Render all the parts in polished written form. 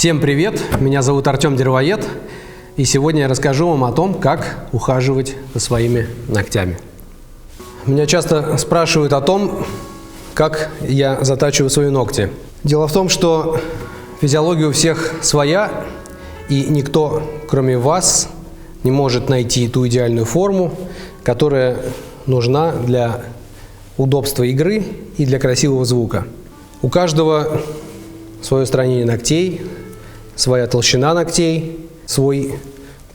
Всем привет! Меня зовут Артем Деревоед, и сегодня я расскажу вам о том, как ухаживать за своими ногтями. Меня часто спрашивают о том, как я затачиваю свои ногти. Дело в том, что физиология у всех своя, и никто, кроме вас, не может найти ту идеальную форму, которая нужна для удобства игры и для красивого звука. У каждого свое строение ногтей, своя толщина ногтей, свой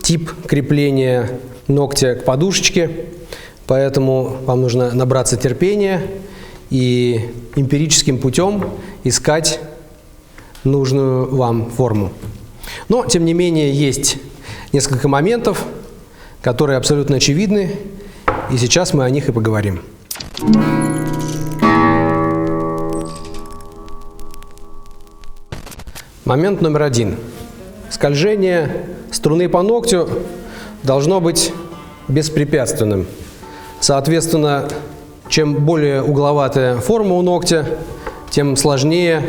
тип крепления ногтя к подушечке, поэтому вам нужно набраться терпения и эмпирическим путем искать нужную вам форму. Но, тем не менее, есть несколько моментов, которые абсолютно очевидны, и сейчас мы о них и поговорим. Момент номер один. Скольжение струны по ногтю должно быть беспрепятственным. Соответственно, чем более угловатая форма у ногтя, тем сложнее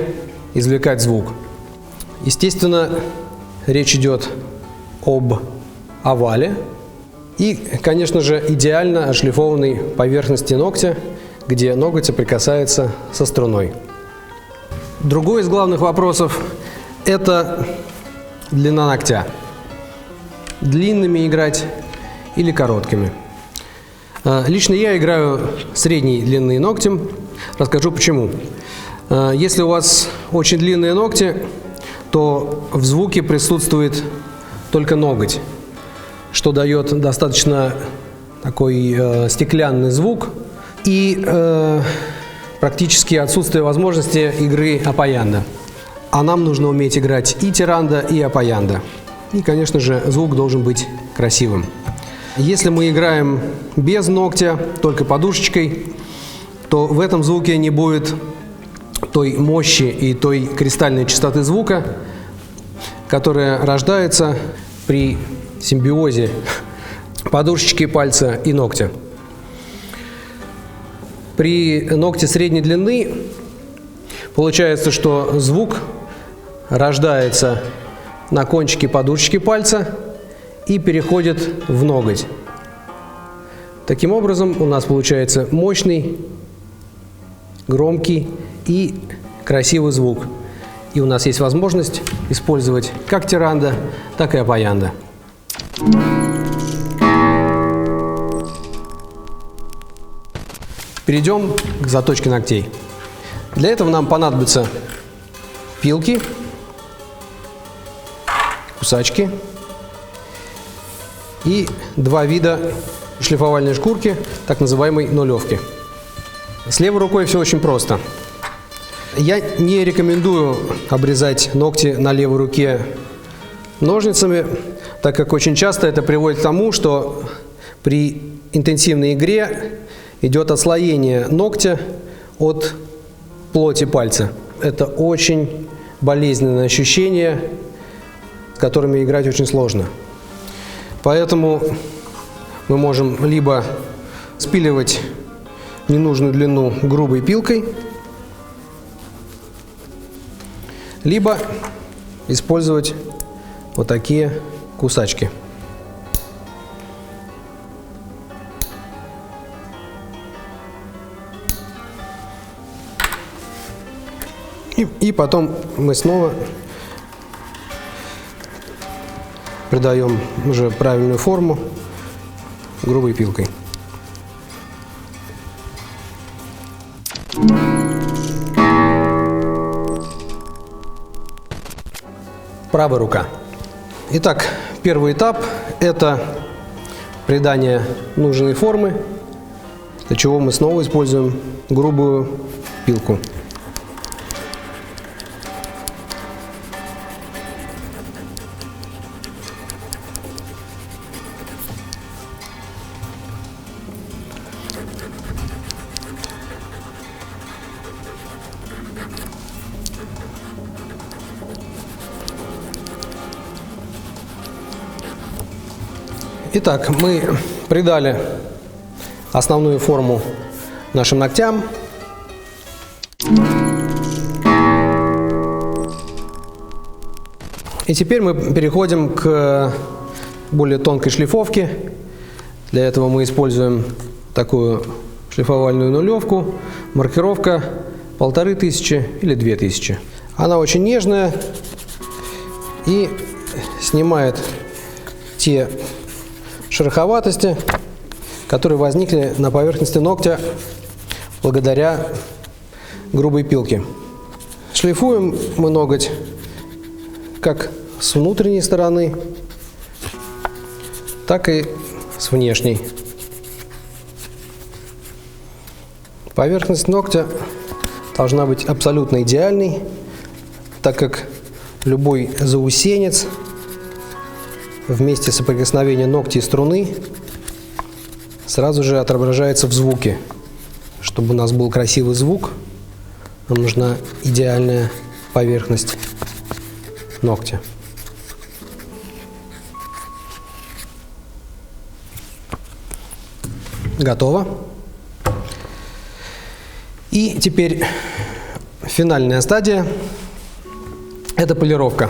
извлекать звук. Естественно, речь идет об овале и, конечно же, идеально отшлифованной поверхности ногтя, где ноготь соприкасается со струной. Другой из главных вопросов – это длина ногтя. Длинными играть или короткими. Лично я играю средней длины ногтем. Расскажу почему. Если у вас очень длинные ногти, то в звуке присутствует только ноготь, что дает достаточно такой стеклянный звук и практически отсутствие возможности игры аппаянда. А нам нужно уметь играть и тиранда, и аппаянда. И, конечно же, звук должен быть красивым. Если мы играем без ногтя, только подушечкой, то в этом звуке не будет той мощи и той кристальной чистоты звука, которая рождается при симбиозе подушечки, пальца и ногтя. При ногте средней длины получается, что звук рождается на кончике подушечки пальца и переходит в ноготь. Таким образом, у нас получается мощный, громкий и красивый звук. И у нас есть возможность использовать как тиранда, так и аппаянда. Перейдем к заточке ногтей. Для этого нам понадобятся пилки, кусачки и два вида шлифовальной шкурки, так называемой нулевки. С левой рукой все очень просто. Я не рекомендую обрезать ногти на левой руке ножницами, так как очень часто это приводит к тому, что при интенсивной игре идет отслоение ногтя от плоти пальца. Это очень болезненное ощущение, с которыми играть очень сложно. Поэтому мы можем либо спиливать ненужную длину грубой пилкой, либо использовать вот такие кусачки. И потом мы снова придаем уже правильную форму грубой пилкой. Правая рука. Итак, первый этап – это придание нужной формы, для чего мы снова используем грубую пилку. Итак, мы придали основную форму нашим ногтям. И теперь мы переходим к более тонкой шлифовке. Для этого мы используем такую шлифовальную нулевку. Маркировка 1500 или 2000. Она очень нежная и снимает те шероховатости, которые возникли на поверхности ногтя благодаря грубой пилке. Шлифуем мы ноготь как с внутренней стороны, так и с внешней. Поверхность ногтя должна быть абсолютно идеальной, так как любой заусенец в месте соприкосновения ногтя и струны сразу же отображается в звуке. Чтобы у нас был красивый звук, нам нужна идеальная поверхность ногтя. Готово. И теперь финальная стадия – это полировка.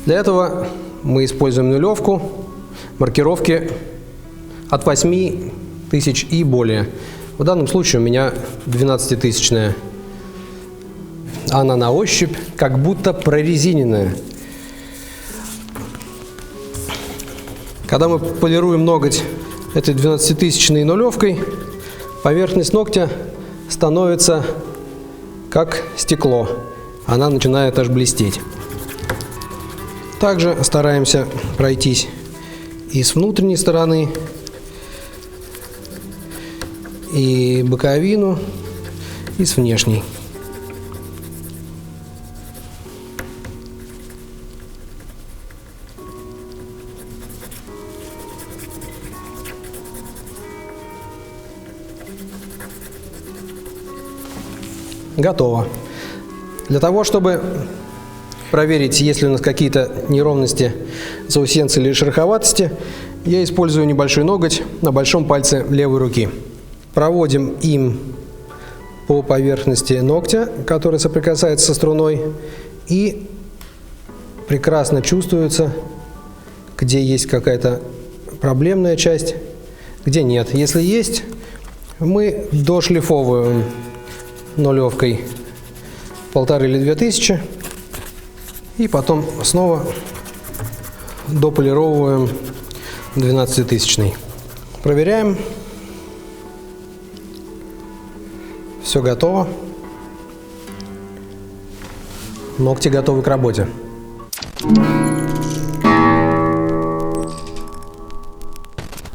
Для этого мы используем нулевку, маркировки от 8000 и более. В данном случае у меня 12-тысячная. Она на ощупь как будто прорезиненная. Когда мы полируем ноготь этой 12-тысячной нулевкой, поверхность ногтя становится как стекло. Она начинает аж блестеть. Также стараемся пройтись и с внутренней стороны, и боковину, и с внешней. Готово. Для того, чтобы проверить, есть ли у нас какие-то неровности, заусенцы или шероховатости, я использую небольшой ноготь на большом пальце левой руки. Проводим им по поверхности ногтя, который соприкасается со струной, и прекрасно чувствуется, где есть какая-то проблемная часть, где нет. Если есть, мы дошлифовываем нулевкой 1500 или 2000 и потом снова дополировываем 12-тысячной. Проверяем. Все готово. Ногти готовы к работе.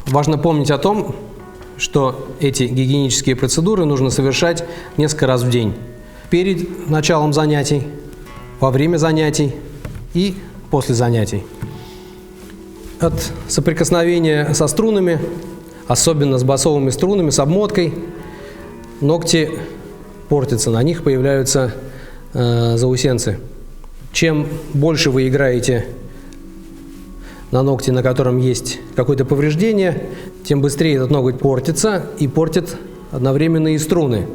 Важно помнить о том, что эти гигиенические процедуры нужно совершать несколько раз в день. Перед началом занятий, во время занятий и после занятий. От соприкосновения со струнами, особенно с басовыми струнами, с обмоткой, ногти портятся, на них появляются заусенцы. Чем больше вы играете на ногте, на котором есть какое-то повреждение, тем быстрее этот ноготь портится и портит одновременно и струны.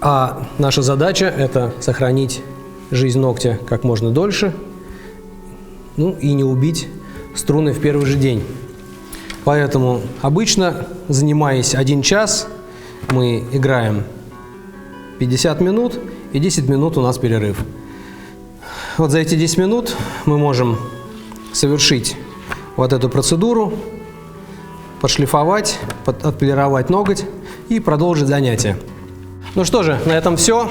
А наша задача – это сохранить жизнь ногтя как можно дольше, ну и не убить струны в первый же день. Поэтому обычно, занимаясь 1 час, мы играем 50 минут и 10 минут у нас перерыв. Вот за эти 10 минут мы можем совершить вот эту процедуру, подшлифовать, отполировать ноготь и продолжить занятие. Ну что же, на этом все.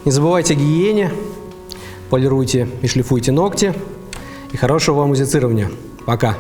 Не забывайте о гигиене, полируйте и шлифуйте ногти. И хорошего вам музицирования. Пока.